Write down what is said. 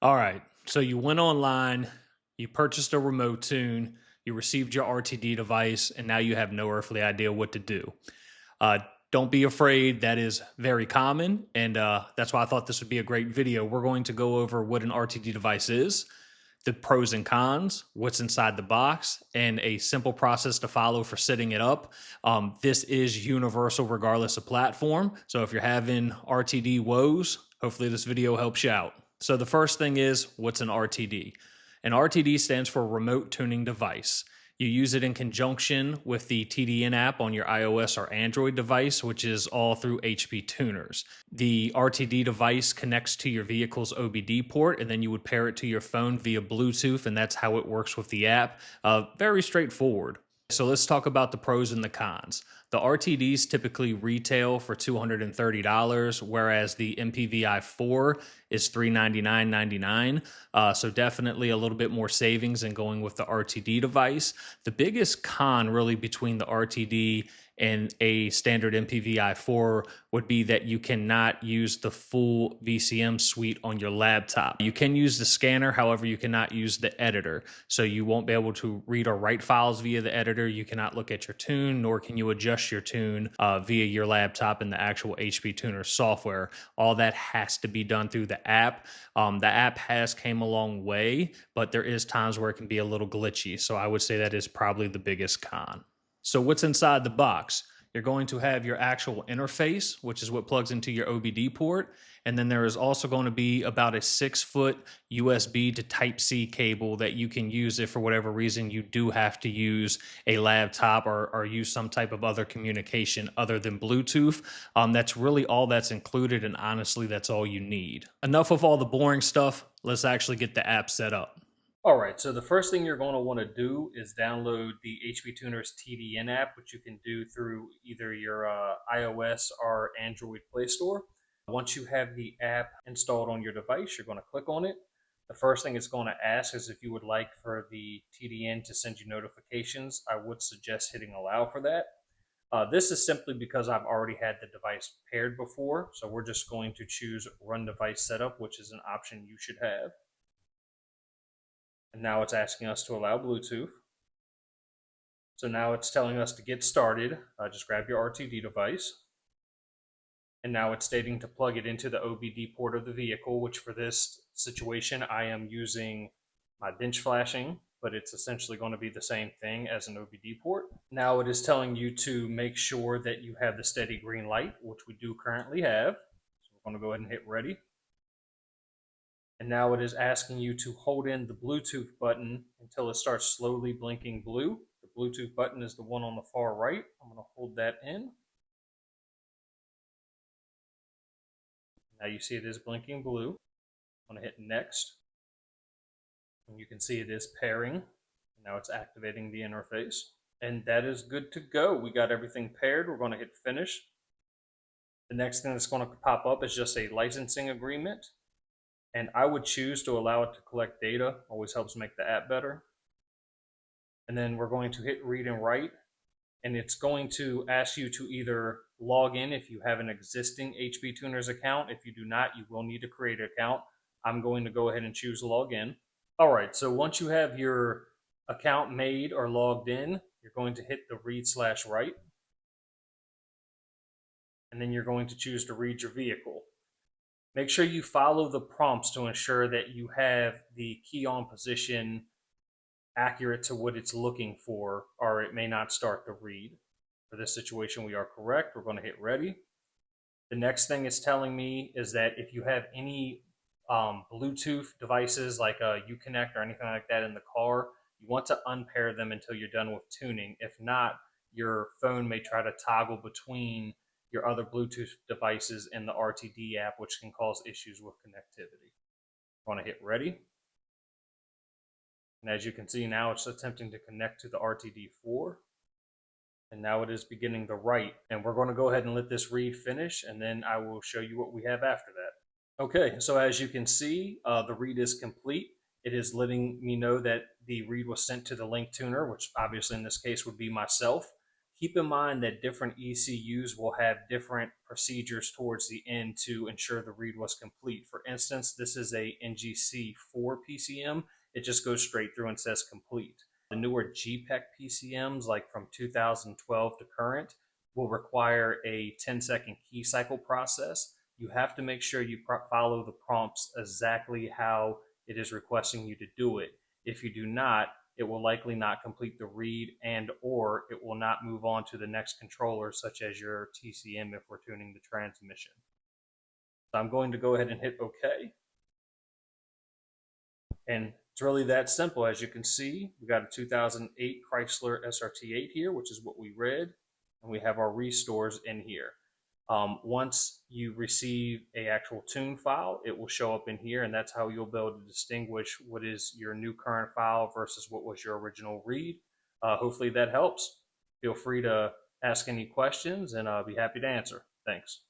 All right, so you went online, you purchased a remote tune, you received your RTD device, and now you have no earthly idea what to do. Uh, don't be afraid. That is very common, and that's why I thought this would be a great video. We're going to go over what an RTD device is, the pros and cons, what's inside the box, and a simple process to follow for setting it up. This is universal regardless of platform. So if you're having RTD woes, hopefully this video helps you out. So the first thing is, what's an RTD? An RTD stands for remote tuning device. You use it in conjunction with the TDN app on your iOS or Android device, which is all through HP Tuners. The RTD device connects to your vehicle's OBD port, and then you would pair it to your phone via Bluetooth, and that's how it works with the app. Very straightforward. So let's talk about the pros and the cons. The RTDs typically retail for $230, whereas the MPVI-4 is $399.99. So definitely a little bit more savings than going with the RTD device. The biggest con really between the RTD and a standard MPVI-4 would be that you cannot use the full VCM suite on your laptop. You can use the scanner, however, you cannot use the editor. So you won't be able to read or write files via the editor. You cannot look at your tune, nor can you adjust your tune via your laptop in the actual HP Tuner software. All that has to be done through the app. The app has came a long way, but there is times where it can be a little glitchy. So I would say that is probably the biggest con. So what's inside the box? You're going to have your actual interface, which is what plugs into your OBD port. And then there is also going to be about a 6-foot USB to Type-C cable that you can use if for whatever reason you do have to use a laptop or use some type of other communication other than Bluetooth. That's really all that's included, and honestly, that's all you need. Enough of all the boring stuff. Let's actually get the app set up. All right, so the first thing you're going to want to do is download the HP Tuners TDN app, which you can do through either your iOS or Android Play Store. Once you have the app installed on your device, you're going to click on it. The first thing it's going to ask is if you would like for the TDN to send you notifications. I would suggest hitting allow for that. This is simply because I've already had the device paired before, so we're just going to choose Run Device Setup, which is an option you should have. And now it's asking us to allow Bluetooth. So now it's telling us to get started. Just grab your RTD device. And now it's stating to plug it into the OBD port of the vehicle, which for this situation, I am using my bench flashing, but it's essentially going to be the same thing as an OBD port. Now it is telling you to make sure that you have the steady green light, which we do currently have. So we're going to go ahead and hit ready. And now it is asking you to hold in the Bluetooth button until it starts slowly blinking blue. The Bluetooth button is the one on the far right. I'm going to hold that in. Now you see it is blinking blue. I'm going to hit next. And you can see it is pairing. Now it's activating the interface. And that is good to go. We got everything paired. We're going to hit finish. The next thing that's going to pop up is just a licensing agreement. And I would choose to allow it to collect data. Always helps make the app better. And then we're going to hit read and write. And it's going to ask you to either log in if you have an existing HP Tuners account. If you do not, you will need to create an account. I'm going to go ahead and choose log in. All right, so once you have your account made or logged in, you're going to hit the read/write. And then you're going to choose to read your vehicle. Make sure you follow the prompts to ensure that you have the key on position accurate to what it's looking for, or it may not start to read. For this situation, we are correct. We're going to hit ready. The next thing it's telling me is that if you have any Bluetooth devices like a Uconnect or anything like that in the car, you want to unpair them until you're done with tuning. If not, your phone may try to toggle between your other Bluetooth devices in the RTD app, which can cause issues with connectivity. I want to hit ready. And as you can see now, it's attempting to connect to the RTD4. And now it is beginning to write. And we're going to go ahead and let this read finish, and then I will show you what we have after that. Okay, so as you can see, the read is complete. It is letting me know that the read was sent to the link tuner, which obviously in this case would be myself. Keep in mind that different ECUs will have different procedures towards the end to ensure the read was complete. For instance, this is a NGC4 PCM. It just goes straight through and says complete. The newer GPEC PCMs, like from 2012 to current, will require a 10-second key cycle process. You have to make sure you follow the prompts exactly how it is requesting you to do it. If you do not, it will likely not complete the read, and or it will not move on to the next controller, such as your TCM if we're tuning the transmission. So I'm going to go ahead and hit OK. And it's really that simple. As you can see, we got a 2008 Chrysler SRT8 here, which is what we read, and we have our restores in here. Once you receive a actual tune file, it will show up in here, and that's how you'll be able to distinguish what is your new current file versus what was your original read. Hopefully that helps. Feel free to ask any questions, and I'll be happy to answer. Thanks.